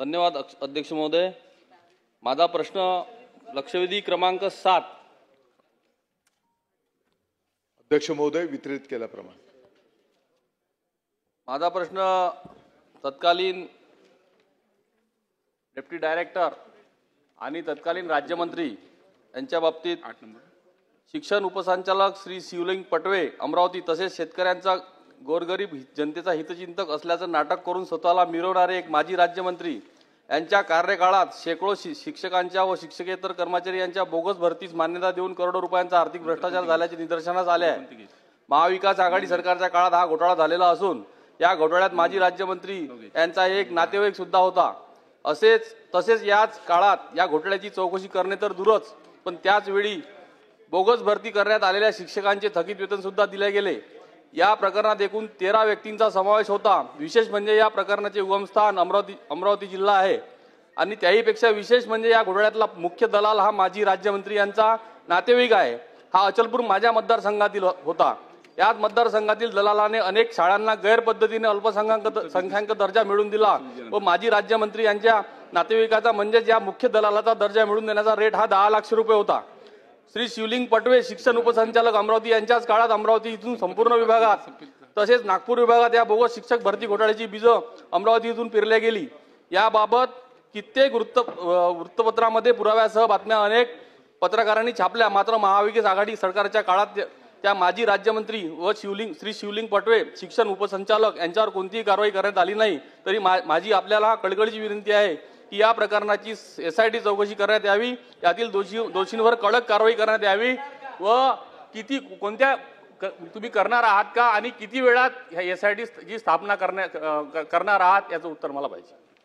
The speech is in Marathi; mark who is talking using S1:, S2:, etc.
S1: धन्यवाद अध्यक्ष महोदय। माझा प्रश्न लक्षवेधी क्रमांक 7
S2: अध्यक्ष महोदय वितरित केल्याप्रमाणे
S1: माझा प्रश्न तत्कालीन डेप्टी डायरेक्टर आणि तत्कालीन राज्यमंत्री यांच्या बाबतीत शिक्षण उपसंचालक श्री शिवलिंग पटवे अमरावती तसेच शेतकऱ्यांचा गोरगरीब जनतेचा हितचिंतक असल्याचं नाटक करून स्वतःला मिरवणारे एक माजी राज्यमंत्री यांच्या कार्यकाळात शेकडो शिक्षकांच्या व शिक्षकेतर कर्मचारी यांच्या बोगस भरतीस मान्यता देऊन करोडो रुपयांचा आर्थिक भ्रष्टाचार झाल्याचे निदर्शनास आले आहे। महाविकास आघाडी सरकारच्या काळात हा घोटाळा झालेला असून या घोटाळ्यात माजी राज्यमंत्री यांचा एक नातेवाईक सुद्धा होता। तसेच याच काळात या घोटाळ्याची चौकशी करणे तर दूरच, पण त्याच वेळी बोगस भरती करण्यात आलेल्या शिक्षकांचे थकीत वेतन सुद्धा दिले गेले। या प्रकरणात एकूण 13 व्यक्तींचा समावेश होता। विशेष म्हणजे या प्रकरणाचे उगमस्थान अमरावती जिल्हा आहे आणि त्याहीपेक्षा विशेष म्हणजे या घोटाळ्यातला मुख्य दलाल हा माजी राज्यमंत्री यांचा नातेवाईक आहे। हा अचलपूर माझ्या मतदारसंघातील होता। यात मतदारसंघातील दलालाने अनेक शाळांना गैरपद्धतीने अल्पसंख्याक दर्जा मिळवून दिला व माजी राज्यमंत्री यांच्या नातेवाईकाचा म्हणजेच या मुख्य दलालाचा दर्जा मिळवून देण्याचा रेट हा 10 लाख रुपये होता। श्री शिवलिंग पटवे शिक्षण उपसंचालक अमरावती यांच्याच काळात अमरावती इथून संपूर्ण विभागात तसेच नागपूर विभागात या बोगस शिक्षक भरती घोटाळ्याची बीज अमरावती इथून पेरली गेली। याबाबत कित्येक वृत्तपत्रांमध्ये पुराव्यासह बातम्या अनेक पत्रकारांनी छापल्या, मात्र महाविकास आघाडी सरकारच्या काळात त्या माजी राज्यमंत्री व श्री शिवलिंग पटवे शिक्षण उपसंचालक यांच्यावर कोणतीही कारवाई करण्यात आली नाही। तरी माझी आपल्याला कळकळीची विनंती आहे की या प्रकरणाची SIT चौकशी करण्यात यावी, यातील दोषींवर कडक कारवाई करण्यात यावी व कोणत्या तुम्ही करणार आहात का आणि किती वेळात SIT ची स्थापना करणार आहात याचं उत्तर मला पाहिजे।